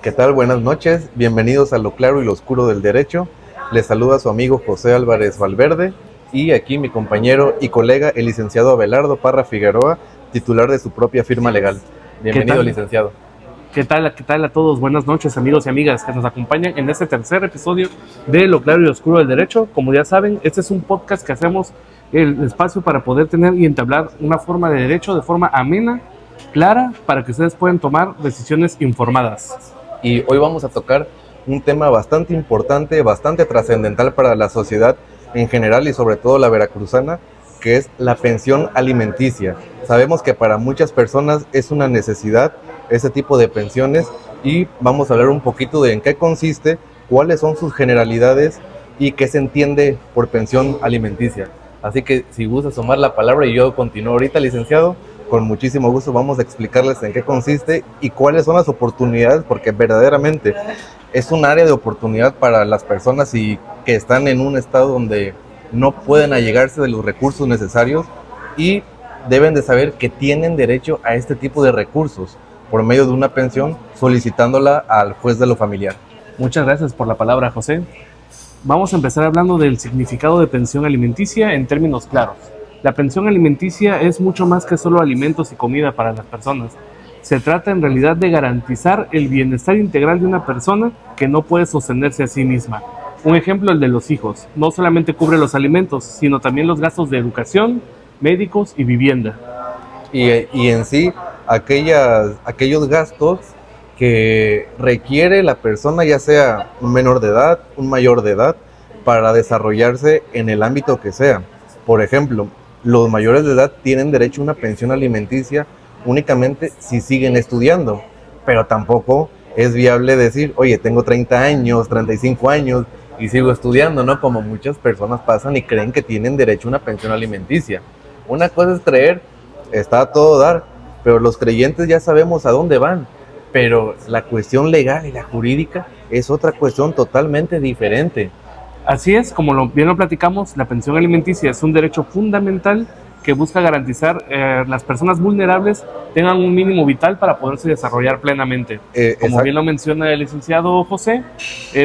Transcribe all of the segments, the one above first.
¿Qué tal? Buenas noches, bienvenidos a Lo Claro y lo Oscuro del Derecho. Les saluda su amigo José Álvarez Valverde y aquí mi compañero y colega, el licenciado Abelardo Parra Figueroa, titular de su propia firma legal. ¿Qué Bienvenido, tal? licenciado. ¿Qué tal a todos? Buenas noches, amigos y amigas que nos acompañan en este tercer episodio de Lo Claro y Oscuro del Derecho. Como ya saben, este es un podcast que hacemos el espacio para poder tener y entablar una forma de derecho de forma amena, clara, para que ustedes puedan tomar decisiones informadas. Y hoy vamos a tocar un tema bastante importante, bastante trascendental para la sociedad en general y sobre todo la veracruzana, que es la pensión alimenticia. Sabemos que para muchas personas es una necesidad ese tipo de pensiones y vamos a hablar un poquito de en qué consiste, cuáles son sus generalidades y qué se entiende por pensión alimenticia. Así que si gustas tomar la palabra y yo continúo ahorita, licenciado, con muchísimo gusto vamos a explicarles en qué consiste y cuáles son las oportunidades, porque verdaderamente es un área de oportunidad para las personas y que están en un estado donde no pueden allegarse de los recursos necesarios y deben de saber que tienen derecho a este tipo de recursos por medio de una pensión, solicitándola al juez de lo familiar. Muchas gracias por la palabra, José. Vamos a empezar hablando del significado de pensión alimenticia en términos claros. La pensión alimenticia es mucho más que solo alimentos y comida para las personas. Se trata en realidad de garantizar el bienestar integral de una persona que no puede sostenerse a sí misma. Un ejemplo, el de los hijos. No solamente cubre los alimentos, sino también los gastos de educación, médicos y vivienda. Y en sí, aquellos gastos que requiere la persona, ya sea un menor de edad, un mayor de edad, para desarrollarse en el ámbito que sea. Por ejemplo, los mayores de edad tienen derecho a una pensión alimenticia únicamente si siguen estudiando, pero tampoco es viable decir, oye, tengo 30 años, 35 años y sigo estudiando, ¿no? Como muchas personas pasan y creen que tienen derecho a una pensión alimenticia. Una cosa es creer, está a todo dar, pero los creyentes ya sabemos a dónde van, pero la cuestión legal y la jurídica es otra cuestión totalmente diferente. Así es, como bien lo platicamos, la pensión alimenticia es un derecho fundamental que busca garantizar las personas vulnerables tengan un mínimo vital para poderse desarrollar plenamente. Como bien lo menciona el licenciado José,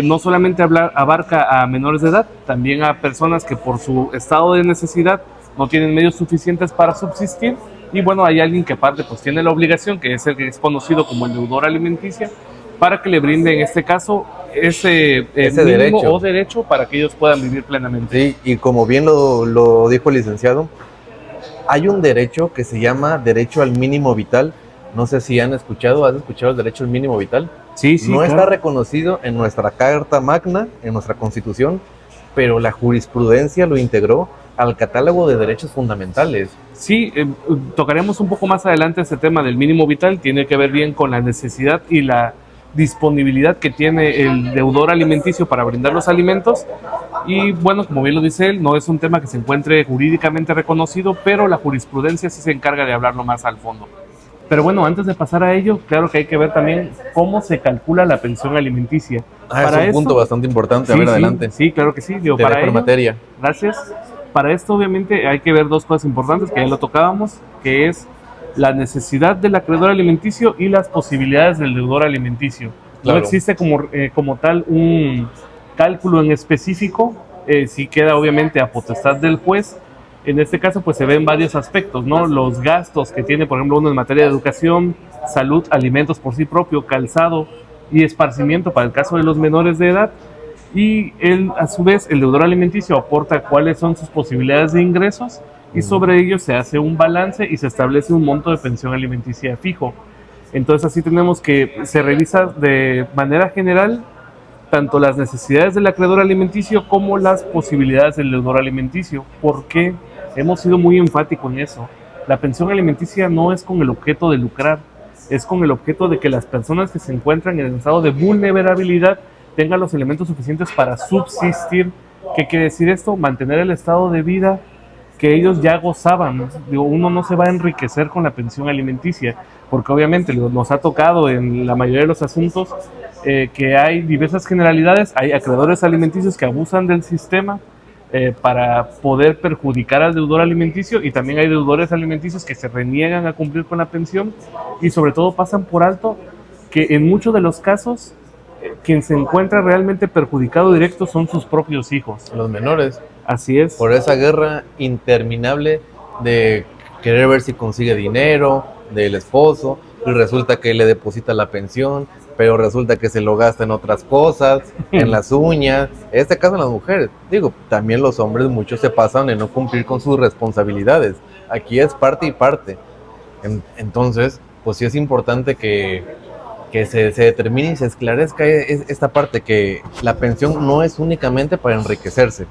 no solamente abarca a menores de edad, también a personas que por su estado de necesidad no tienen medios suficientes para subsistir. Y bueno, hay alguien que aparte pues tiene la obligación, que es el que es conocido como el deudor alimenticia, para que le brinde en este caso ese mínimo derecho para que ellos puedan vivir plenamente. Sí, y como bien lo dijo el licenciado, hay un derecho que se llama derecho al mínimo vital. No sé si ¿has escuchado el derecho al mínimo vital? Sí, no claro. Está reconocido en nuestra Carta Magna, en nuestra Constitución, pero la jurisprudencia lo integró al catálogo de derechos fundamentales. Sí, tocaremos un poco más adelante este tema del mínimo vital, tiene que ver bien con la necesidad y la disponibilidad que tiene el deudor alimenticio para brindar los alimentos. Y bueno, como bien lo dice él, no es un tema que se encuentre jurídicamente reconocido, pero la jurisprudencia sí se encarga de hablarlo más al fondo. Pero bueno, antes de pasar a ello, claro que hay que ver también cómo se calcula la pensión alimenticia. Es un punto bastante importante. A ver, adelante. Sí, claro que sí. Digo, para ello, materia. Gracias. Para esto, obviamente, hay que ver dos cosas importantes que ya lo tocábamos, que es la necesidad del acreedor alimenticio y las posibilidades del deudor alimenticio. Claro. No existe como tal un cálculo en específico, sí queda obviamente a potestad del juez. En este caso pues se ven varios aspectos, ¿no? Los gastos que tiene, por ejemplo, uno en materia de educación, salud, alimentos por sí propio, calzado y esparcimiento para el caso de los menores de edad. Y él, a su vez, el deudor alimenticio aporta cuáles son sus posibilidades de ingresos y sobre ello se hace un balance y se establece un monto de pensión alimenticia fijo. Entonces así tenemos que se revisa de manera general tanto las necesidades del acreedor alimenticio como las posibilidades del deudor alimenticio. ¿Por qué? Hemos sido muy enfáticos en eso. La pensión alimenticia no es con el objeto de lucrar, es con el objeto de que las personas que se encuentran en el estado de vulnerabilidad tengan los elementos suficientes para subsistir. ¿Qué quiere decir esto? Mantener el estado de vida que ellos ya gozaban. Digo, uno no se va a enriquecer con la pensión alimenticia, porque obviamente nos ha tocado en la mayoría de los asuntos que hay diversas generalidades, hay acreedores alimenticios que abusan del sistema para poder perjudicar al deudor alimenticio, y también hay deudores alimenticios que se reniegan a cumplir con la pensión y sobre todo pasan por alto que en muchos de los casos quien se encuentra realmente perjudicado directo son sus propios hijos. Los menores. Así es. Por esa guerra interminable de querer ver si consigue dinero del esposo, y resulta que le deposita la pensión, pero resulta que se lo gasta en otras cosas, en las uñas. En este caso en las mujeres. Digo, también los hombres muchos se pasan en no cumplir con sus responsabilidades. Aquí es parte y parte. Entonces, pues sí es importante que se determine y se esclarezca esta parte, que la pensión no es únicamente para enriquecerse.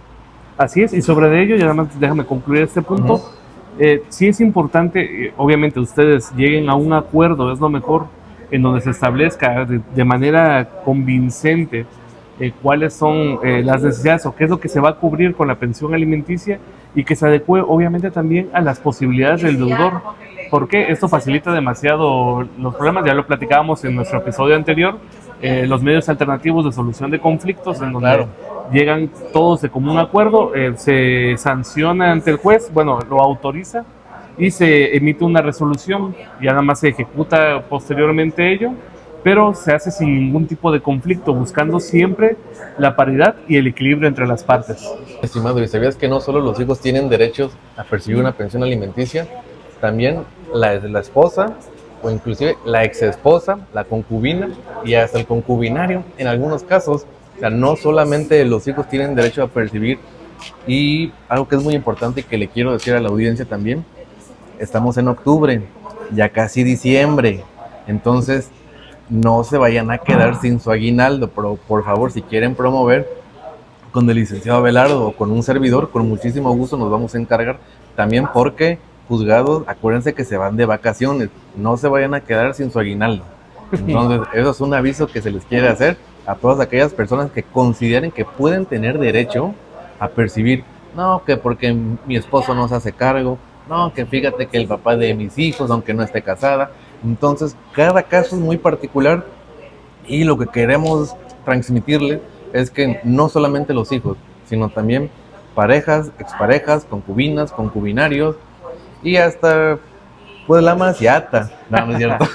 Así es, y sobre ello, y además déjame concluir este punto, sí es importante, obviamente ustedes lleguen a un acuerdo, es lo mejor, en donde se establezca de manera convincente cuáles son las necesidades o qué es lo que se va a cubrir con la pensión alimenticia, y que se adecue obviamente también a las posibilidades del deudor, porque esto facilita demasiado los problemas. Ya lo platicábamos en nuestro episodio anterior, los medios alternativos de solución de conflictos, en donde llegan todos de común acuerdo, se sanciona ante el juez, bueno, lo autoriza y se emite una resolución, y nada más se ejecuta posteriormente ello, pero se hace sin ningún tipo de conflicto, buscando siempre la paridad y el equilibrio entre las partes. Estimado, ¿y sabías que no solo los hijos tienen derechos a percibir una pensión alimenticia? También la esposa, o inclusive la exesposa, la concubina y hasta el concubinario en algunos casos. O sea, no solamente los hijos tienen derecho a percibir. Y algo que es muy importante y que le quiero decir a la audiencia también, estamos en octubre, ya casi diciembre, entonces no se vayan a quedar sin su aguinaldo. Pero por favor, si quieren promover con el licenciado Abelardo o con un servidor, con muchísimo gusto nos vamos a encargar también, porque juzgados, acuérdense que se van de vacaciones, no se vayan a quedar sin su aguinaldo. Entonces, eso es un aviso que se les quiere hacer a todas aquellas personas que consideren que pueden tener derecho a percibir. No, que porque mi esposo no se hace cargo, no, que fíjate que el papá de mis hijos, aunque no esté casada. Entonces, cada caso es muy particular, y lo que queremos transmitirle es que no solamente los hijos, sino también parejas, exparejas, concubinas, concubinarios, y hasta pues la maciata, no es cierto,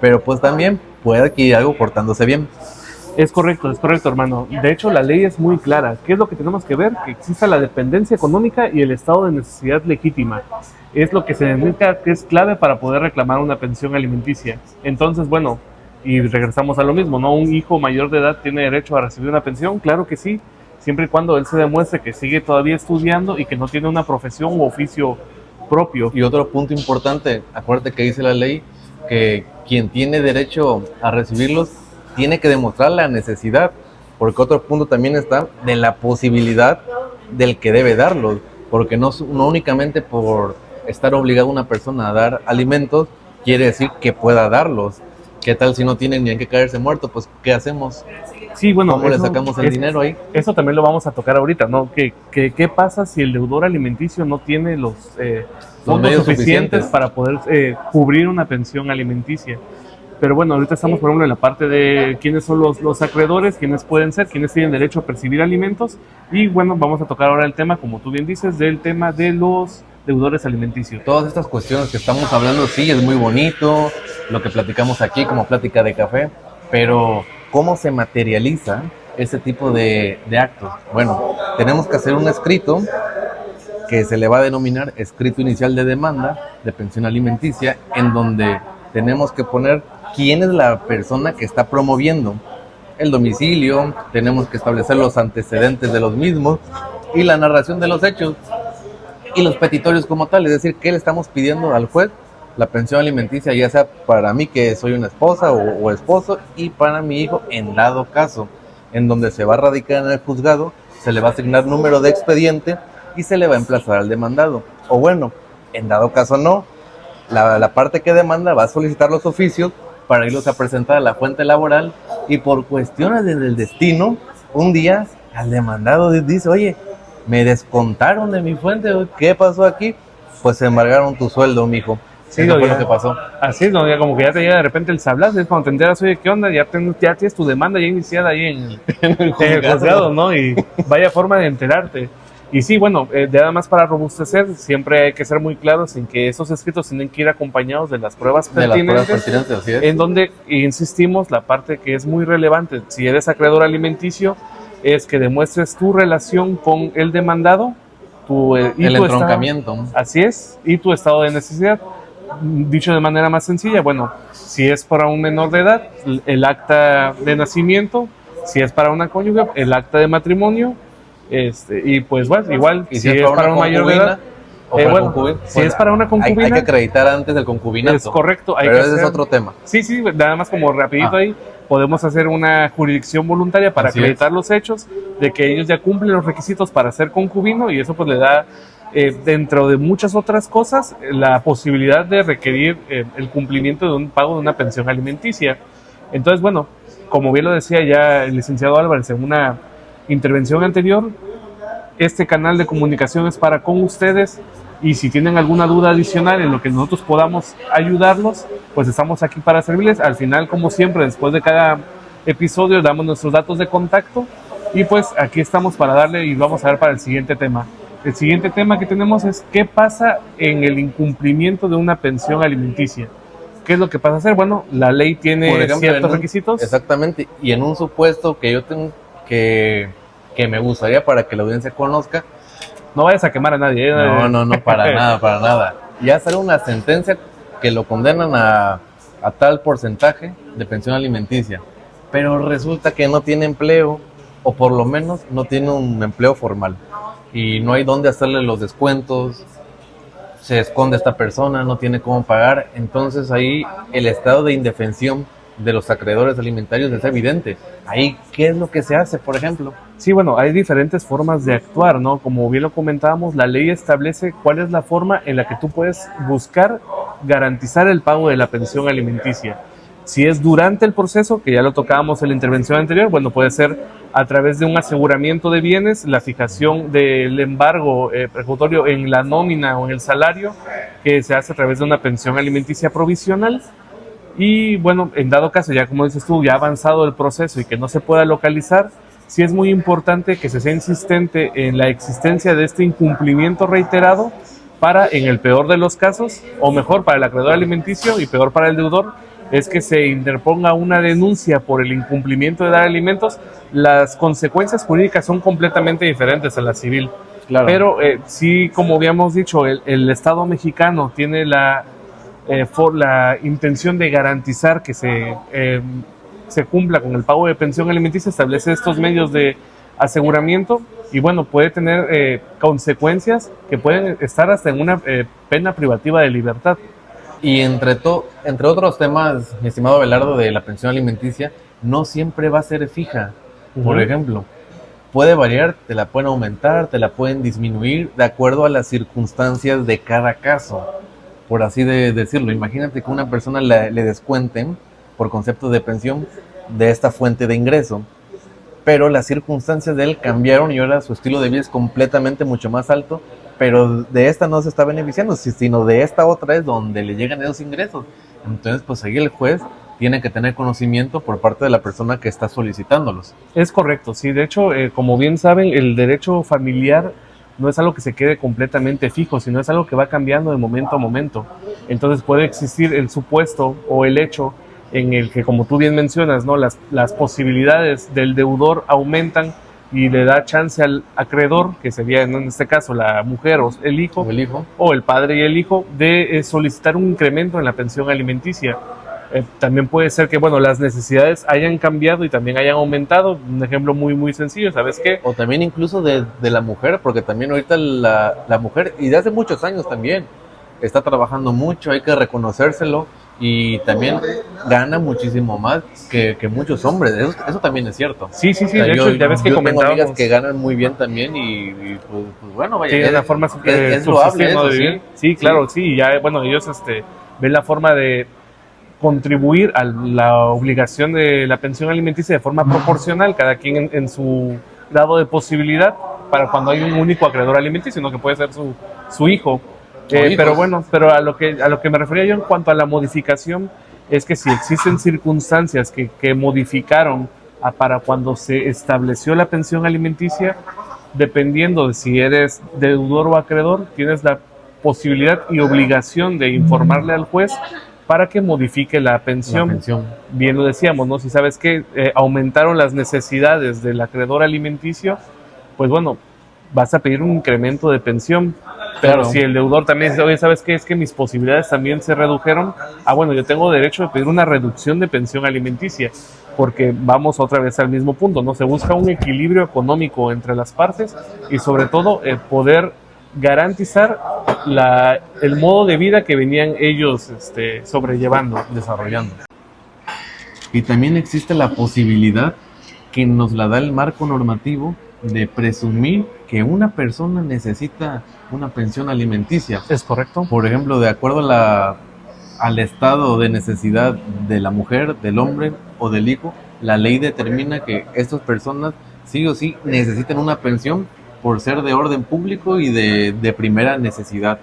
pero pues también puede adquirir algo portándose bien. Es correcto, hermano. De hecho, la ley es muy clara. ¿Qué es lo que tenemos que ver? Que exista la dependencia económica y el estado de necesidad legítima. Es lo que se indica que es clave para poder reclamar una pensión alimenticia. Entonces, bueno, y regresamos a lo mismo, ¿no? ¿Un hijo mayor de edad tiene derecho a recibir una pensión? Claro que sí, siempre y cuando él se demuestre que sigue todavía estudiando y que no tiene una profesión u oficio propio. Y otro punto importante, acuérdate que dice la ley que quien tiene derecho a recibirlos tiene que demostrar la necesidad, porque otro punto también está de la posibilidad del que debe darlos, porque no únicamente por estar obligado una persona a dar alimentos quiere decir que pueda darlos. ¿Qué tal si no tienen ni en qué caerse muerto? Pues, ¿qué hacemos? Sí, bueno, ¿cómo le sacamos el dinero ahí? Eso también lo vamos a tocar ahorita, ¿no? ¿Qué pasa si el deudor alimenticio no tiene los fondos suficientes para poder cubrir una pensión alimenticia? Pero bueno, ahorita estamos, por ejemplo, en la parte de quiénes son los acreedores, quiénes pueden ser, quiénes tienen derecho a percibir alimentos. Y bueno, vamos a tocar ahora el tema, como tú bien dices, del tema de los deudores alimenticios. Todas estas cuestiones que estamos hablando, sí, es muy bonito, lo que platicamos aquí como plática de café, pero ¿cómo se materializa este tipo de actos? Bueno, tenemos que hacer un escrito que se le va a denominar escrito inicial de demanda de pensión alimenticia, en donde tenemos que poner quién es la persona que está promoviendo, el domicilio, tenemos que establecer los antecedentes de los mismos y la narración de los hechos y los petitorios como tal, es decir, qué le estamos pidiendo al juez, la pensión alimenticia, ya sea para mí que soy una esposa o esposo, y para mi hijo en dado caso, en donde se va a radicar en el juzgado, se le va a asignar número de expediente y se le va a emplazar al demandado. O bueno, en dado caso no, la parte que demanda va a solicitar los oficios para irlos a presentar a la fuente laboral, y por cuestiones del destino, un día al demandado dice, oye, me descontaron de mi fuente, ¿qué pasó aquí? Pues se embargaron tu sueldo, mijo. Sí, eso fue lo que pasó. Así es, ¿no? Ya como que ya te llega de repente el sablazo, es cuando te enteras, oye, ¿qué onda? Ya tienes tu demanda ya iniciada ahí en el juzgado, ¿no? Y vaya forma de enterarte. Y sí, bueno, nada más para robustecer, siempre hay que ser muy claros en que esos escritos tienen que ir acompañados de las pruebas pertinentes, así es. en donde insistimos la parte que es muy relevante. Si eres acreedor alimenticio, es que demuestres tu relación con el demandado, el entroncamiento. Así es, y tu estado de necesidad. Dicho de manera más sencilla, bueno, si es para un menor de edad, el acta de nacimiento; si es para una cónyuge, el acta de matrimonio, y pues bueno, igual, y si es para un mayor de edad, si es para una concubina, hay que acreditar antes del concubinato. Es correcto. Pero ese es otro tema. Sí, nada más como rapidito ahí, podemos hacer una jurisdicción voluntaria para acreditar los hechos de que ellos ya cumplen los requisitos para ser concubino, y eso pues le da, dentro de muchas otras cosas, la posibilidad de requerir el cumplimiento de un pago de una pensión alimenticia. Entonces, bueno, como bien lo decía ya el licenciado Álvarez en una intervención anterior, este canal de comunicación es para con ustedes, y si tienen alguna duda adicional en lo que nosotros podamos ayudarlos, pues estamos aquí para servirles. Al final, como siempre, después de cada episodio damos nuestros datos de contacto, y pues aquí estamos para darle, y vamos a ver para el siguiente tema. El siguiente tema que tenemos es ¿qué pasa en el incumplimiento de una pensión alimenticia? ¿Qué es lo que pasa a hacer? Bueno, la ley tiene, por ejemplo, ciertos requisitos. Exactamente, y en un supuesto que yo tengo que me gustaría para que la audiencia conozca. No vayas a quemar a nadie. No, para nada. Ya sale una sentencia que lo condenan a tal porcentaje de pensión alimenticia, pero resulta que no tiene empleo, o por lo menos no tiene un empleo formal, y no hay dónde hacerle los descuentos, se esconde esta persona, no tiene cómo pagar. Entonces ahí el estado de indefensión de los acreedores alimentarios es evidente. Ahí, ¿qué es lo que se hace, por ejemplo? Sí, bueno, hay diferentes formas de actuar, ¿no? Como bien lo comentábamos, la ley establece cuál es la forma en la que tú puedes buscar garantizar el pago de la pensión alimenticia. Si es durante el proceso, que ya lo tocábamos en la intervención anterior, bueno, puede ser a través de un aseguramiento de bienes, la fijación del embargo precautorio en la nómina o en el salario, que se hace a través de una pensión alimenticia provisional. Y bueno, en dado caso, ya como dices tú, ya ha avanzado el proceso y que no se pueda localizar, sí es muy importante que se sea insistente en la existencia de este incumplimiento reiterado para, en el peor de los casos, o mejor para el acreedor alimenticio y peor para el deudor, es que se interponga una denuncia por el incumplimiento de dar alimentos. Las consecuencias jurídicas son completamente diferentes a la civil. Claro. Pero sí, como habíamos dicho, el Estado mexicano tiene la intención de garantizar que se cumpla con el pago de pensión alimenticia, establece estos medios de aseguramiento, y bueno, puede tener consecuencias que pueden estar hasta en una pena privativa de libertad. Y entre otros temas, mi estimado Abelardo, de la pensión alimenticia, no siempre va a ser fija. Por ejemplo, puede variar, te la pueden aumentar, te la pueden disminuir de acuerdo a las circunstancias de cada caso, por así decirlo. Imagínate que una persona le descuenten por concepto de pensión de esta fuente de ingreso, pero las circunstancias de él cambiaron y ahora su estilo de vida es completamente mucho más alto, pero de esta no se está beneficiando, sino de esta otra es donde le llegan esos ingresos. Entonces, pues ahí el juez tiene que tener conocimiento por parte de la persona que está solicitándolos. Es correcto, sí. De hecho, como bien saben, el derecho familiar no es algo que se quede completamente fijo, sino es algo que va cambiando de momento a momento. Entonces puede existir el supuesto o el hecho en el que, como tú bien mencionas, ¿no?, las posibilidades del deudor aumentan y le da chance al acreedor, que sería en este caso la mujer o el hijo, o el padre y el hijo, de solicitar un incremento en la pensión alimenticia. También puede ser que, bueno, las necesidades hayan cambiado y también hayan aumentado. Un ejemplo muy, muy sencillo, ¿sabes qué? O también incluso de la mujer, porque también ahorita la mujer, y de hace muchos años también, está trabajando mucho, hay que reconocérselo, y también gana muchísimo más que muchos hombres. Eso también es cierto. Sí, o sea, de hecho, ya ves que comentábamos. Tengo amigas que ganan muy bien también y pues bueno, vaya. Sí, es una forma es loable eso, de vivir. Sí, claro, sí, y ya, bueno, ellos ven la forma de contribuir a la obligación de la pensión alimenticia de forma proporcional, cada quien en su grado de posibilidad, para cuando hay un único acreedor alimenticio, sino que puede ser su hijo. Pero bueno, a lo que me refería yo en cuanto a la modificación, es que si existen circunstancias que modificaron para cuando se estableció la pensión alimenticia, dependiendo de si eres deudor o acreedor, tienes la posibilidad y obligación de informarle al juez para que modifique la pensión. Bien lo decíamos, ¿no? Si sabes que aumentaron las necesidades del acreedor alimenticio, pues bueno, vas a pedir un incremento de pensión. Pero Claro. si el deudor también dice, oye, ¿sabes qué? Es que mis posibilidades también se redujeron. Bueno, yo tengo derecho de pedir una reducción de pensión alimenticia, porque vamos otra vez al mismo punto, ¿no? Se busca un equilibrio económico entre las partes y sobre todo poder garantizar el modo de vida que venían ellos sobrellevando. Desarrollando. Y también existe la posibilidad que nos la da el marco normativo de presumir que una persona necesita una pensión alimenticia. ¿Es correcto? Por ejemplo, de acuerdo al estado de necesidad de la mujer, del hombre o del hijo, la ley determina que estas personas sí o sí necesitan una pensión por ser de orden público y de primera necesidad.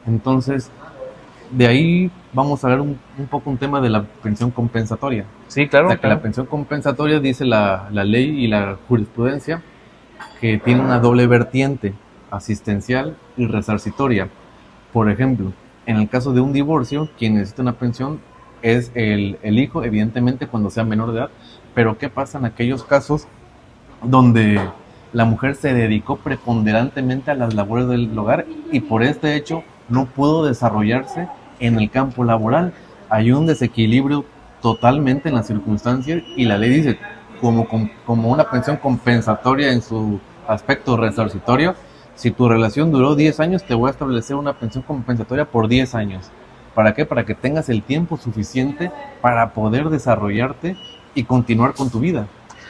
Entonces, de ahí vamos a ver un poco un tema de la pensión compensatoria. Sí, claro. O sea, que claro. la pensión compensatoria, dice la ley y la jurisprudencia, que tiene una doble vertiente, asistencial y resarcitoria. Por ejemplo, en el caso de un divorcio, quien necesita una pensión es el hijo, evidentemente cuando sea menor de edad, pero ¿qué pasa en aquellos casos donde la mujer se dedicó preponderantemente a las labores del hogar y por este hecho no pudo desarrollarse en el campo laboral? Hay un desequilibrio totalmente en las circunstancias y la ley dice, como una pensión compensatoria en su aspecto resarcitorio, si tu relación duró 10 años, te voy a establecer una pensión compensatoria por 10 años. ¿Para qué? Para que tengas el tiempo suficiente para poder desarrollarte y continuar con tu vida.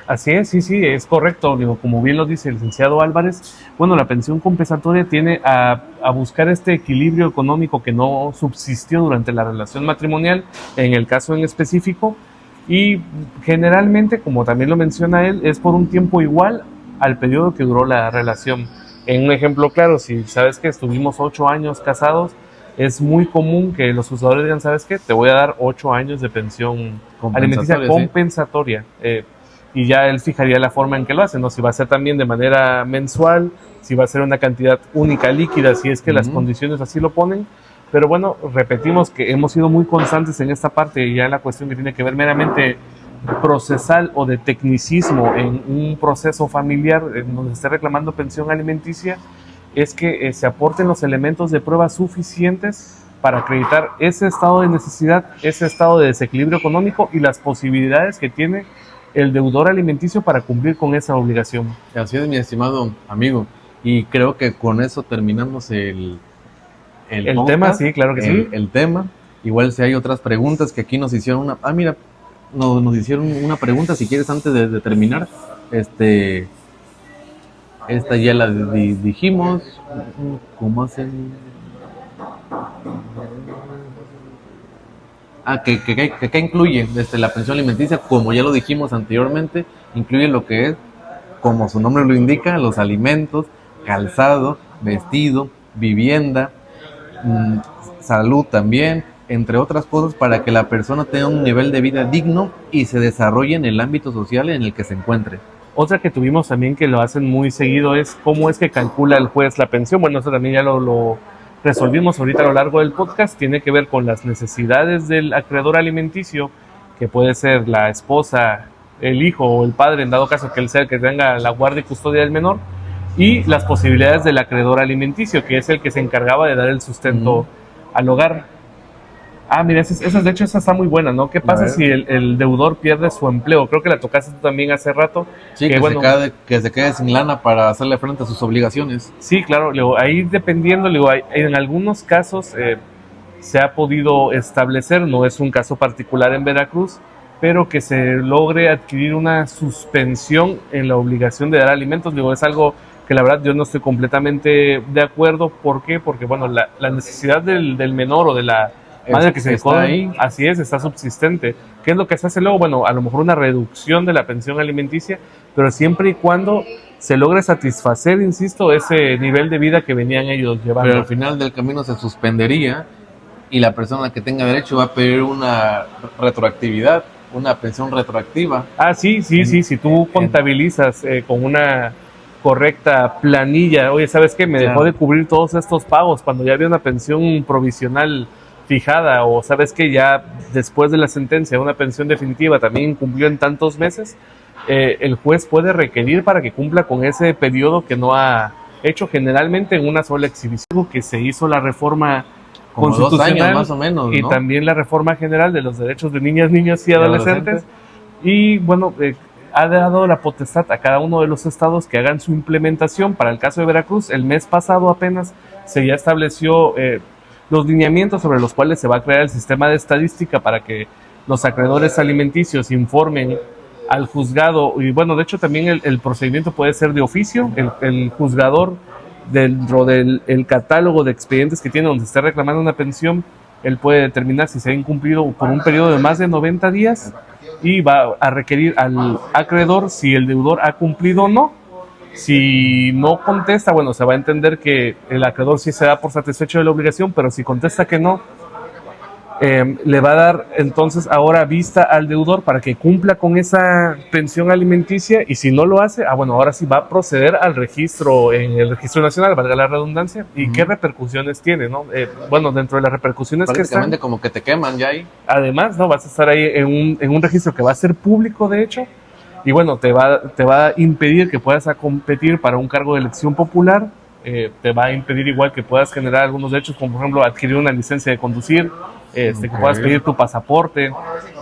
Así es, sí, es correcto. Digo, como bien lo dice el licenciado Álvarez, bueno, la pensión compensatoria tiene a buscar este equilibrio económico que no subsistió durante la relación matrimonial, en el caso en específico, y generalmente, como también lo menciona él, es por un tiempo igual al periodo que duró la relación. En un ejemplo claro, si sabes que estuvimos 8 años casados, es muy común que los juzgadores digan, ¿sabes qué? Te voy a dar 8 años de pensión alimenticia compensatoria. Y ya él fijaría la forma en que lo hace, ¿no? Si va a ser también de manera mensual, si va a ser una cantidad única líquida, si es que las condiciones así lo ponen. Pero bueno, repetimos que hemos sido muy constantes en esta parte, y ya en la cuestión que tiene que ver meramente procesal o de tecnicismo en un proceso familiar en donde se esté reclamando pensión alimenticia, es que se aporten los elementos de prueba suficientes para acreditar ese estado de necesidad, ese estado de desequilibrio económico y las posibilidades que tiene el deudor alimenticio para cumplir con esa obligación. Así es, mi estimado amigo. Y creo que con eso terminamos el podcast, tema, sí, claro que sí. El tema. Igual si hay otras preguntas que aquí nos hicieron mira, nos hicieron una pregunta, si quieres, antes de terminar. Esta ya la dijimos. ¿Cómo hacen? Que incluye la pensión alimenticia, como ya lo dijimos anteriormente, incluye lo que es, como su nombre lo indica, los alimentos, calzado, vestido, vivienda, salud también, entre otras cosas, para que la persona tenga un nivel de vida digno y se desarrolle en el ámbito social en el que se encuentre. Otra que tuvimos también, que lo hacen muy seguido, es cómo es que calcula el juez la pensión. Bueno, eso también ya lo resolvimos ahorita a lo largo del podcast. Tiene que ver con las necesidades del acreedor alimenticio, que puede ser la esposa, el hijo o el padre, en dado caso que él sea el que tenga la guardia y custodia del menor, y las posibilidades del acreedor alimenticio, que es el que se encargaba de dar el sustento al hogar. Mira, de hecho esa está muy buena, ¿no? ¿Qué pasa si el deudor pierde su empleo? Creo que la tocaste tú también hace rato. Sí, que se quede sin lana para hacerle frente a sus obligaciones. Sí, claro, ahí dependiendo, en algunos casos se ha podido establecer, no es un caso particular en Veracruz, pero que se logre adquirir una suspensión en la obligación de dar alimentos. Es algo que la verdad yo no estoy completamente de acuerdo. ¿Por qué? Porque bueno, la necesidad del menor o de la madre que se está ahí. Así es, está subsistente. ¿Qué es lo que se hace luego? Bueno, a lo mejor una reducción de la pensión alimenticia, pero siempre y cuando se logre satisfacer, insisto, ese nivel de vida que venían ellos llevando. Pero al final del camino se suspendería y la persona que tenga derecho va a pedir una retroactividad, una pensión retroactiva. Sí, si tú contabilizas con una correcta planilla. Oye, ¿sabes qué? Me dejó de cubrir todos estos pagos cuando ya había una pensión provisional fijada, o sabes que ya después de la sentencia una pensión definitiva también cumplió en tantos meses. El juez puede requerir para que cumpla con ese periodo que no ha hecho, generalmente en una sola exhibición, que se hizo la reforma como constitucional 2 años más o menos, ¿no? Y también la reforma general de los derechos de niñas, niños y adolescentes. Y bueno, ha dado la potestad a cada uno de los estados que hagan su implementación. Para el caso de Veracruz, el mes pasado apenas se ya estableció los lineamientos sobre los cuales se va a crear el sistema de estadística para que los acreedores alimenticios informen al juzgado. Y bueno, de hecho también el procedimiento puede ser de oficio. El juzgador, dentro del catálogo de expedientes que tiene donde esté reclamando una pensión, él puede determinar si se ha incumplido por un periodo de más de 90 días y va a requerir al acreedor si el deudor ha cumplido o no. Si no contesta, bueno, se va a entender que el acreedor sí se da por satisfecho de la obligación, pero si contesta que no, le va a dar entonces ahora vista al deudor para que cumpla con esa pensión alimenticia, y si no lo hace, bueno, ahora sí va a proceder al registro en el registro nacional, valga la redundancia. ¿Y qué repercusiones tiene, no? Bueno, dentro de las repercusiones que están, prácticamente como que te queman ya ahí. Además, no, vas a estar ahí en un registro que va a ser público, de hecho, y bueno, te va a impedir que puedas competir para un cargo de elección popular. Te va a impedir igual que puedas generar algunos derechos, como por ejemplo adquirir una licencia de conducir, que puedas pedir tu pasaporte.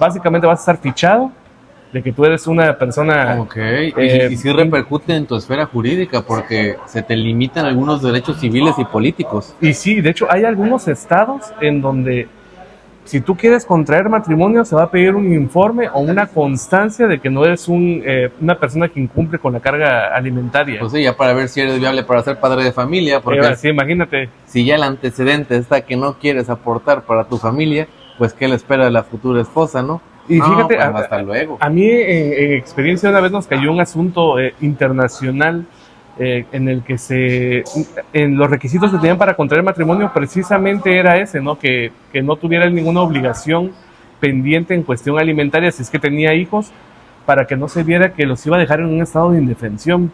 Básicamente vas a estar fichado de que tú eres una persona... Y sí repercute en tu esfera jurídica, porque se te limitan algunos derechos civiles y políticos. Y sí, de hecho hay algunos estados en donde si tú quieres contraer matrimonio se va a pedir un informe o una constancia de que no eres una persona que incumple con la carga alimentaria. Pues sí, ya para ver si eres viable para ser padre de familia, porque sí, imagínate. Si ya el antecedente está que no quieres aportar para tu familia, pues ¿qué le espera a la futura esposa, no? Y fíjate, pues hasta luego. A mí en experiencia una vez nos cayó un asunto internacional en el que en los requisitos que tenían para contraer matrimonio precisamente era ese, ¿no? Que no tuviera ninguna obligación pendiente en cuestión alimentaria si es que tenía hijos, para que no se viera que los iba a dejar en un estado de indefensión.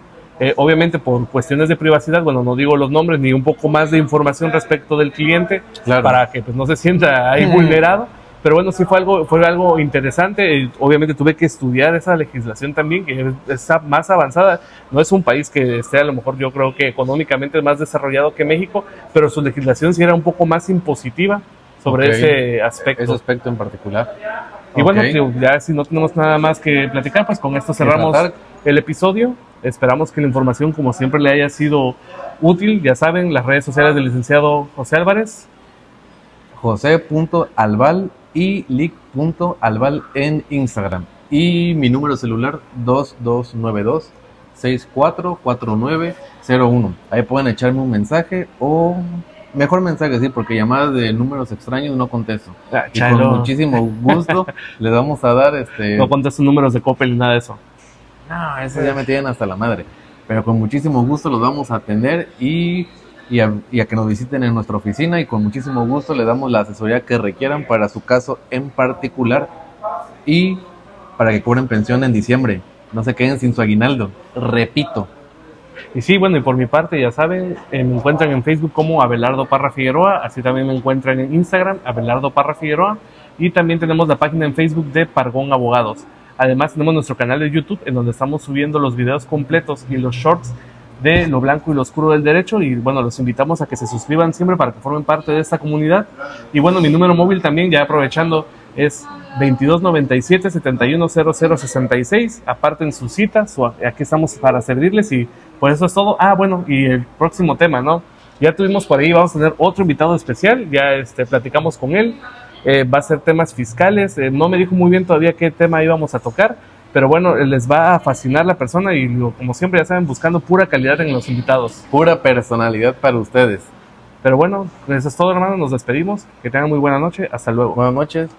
Obviamente por cuestiones de privacidad, bueno, no digo los nombres ni un poco más de información respecto del cliente, claro, para que pues no se sienta ahí vulnerado. Pero bueno, sí fue algo interesante. Obviamente tuve que estudiar esa legislación también, que está más avanzada. No es un país que esté, a lo mejor yo creo que económicamente más desarrollado que México, pero su legislación sí era un poco más impositiva sobre ese aspecto. Ese aspecto en particular. Y bueno, ya si no tenemos nada más que platicar, pues con esto cerramos el episodio. Esperamos que la información, como siempre, le haya sido útil. Ya saben, las redes sociales del licenciado José Álvarez. José.alval y lic.alval en Instagram. Y mi número celular 2292-644901. Ahí pueden echarme un mensaje, o mejor mensaje, sí, porque llamadas de números extraños no contesto. Y con muchísimo gusto les vamos a dar No contesto números de Coppel ni nada de eso. No, eso ya me tienen hasta la madre. Pero con muchísimo gusto los vamos a atender y a que nos visiten en nuestra oficina, y con muchísimo gusto le damos la asesoría que requieran para su caso en particular, y para que cobren pensión en diciembre. No se queden sin su aguinaldo. Repito. Y sí, bueno, y por mi parte, ya saben, me encuentran en Facebook como Abelardo Parra Figueroa, así también me encuentran en Instagram, Abelardo Parra Figueroa, y también tenemos la página en Facebook de Pargón Abogados. Además tenemos nuestro canal de YouTube, en donde estamos subiendo los videos completos y los shorts de lo blanco y lo oscuro del derecho, y bueno, los invitamos a que se suscriban siempre para que formen parte de esta comunidad. Y bueno, mi número móvil también, ya aprovechando, es 2297-710066. Aparten sus citas, aquí estamos para servirles, y pues eso es todo. Bueno, y el próximo tema, ¿no? Ya tuvimos por ahí, vamos a tener otro invitado especial, ya platicamos con él, va a ser temas fiscales, no me dijo muy bien todavía qué tema íbamos a tocar, pero bueno, les va a fascinar la persona, y como siempre, ya saben, buscando pura calidad en los invitados. Pura personalidad para ustedes. Pero bueno, eso es todo, hermano, nos despedimos, que tengan muy buena noche, hasta luego. Buenas noches.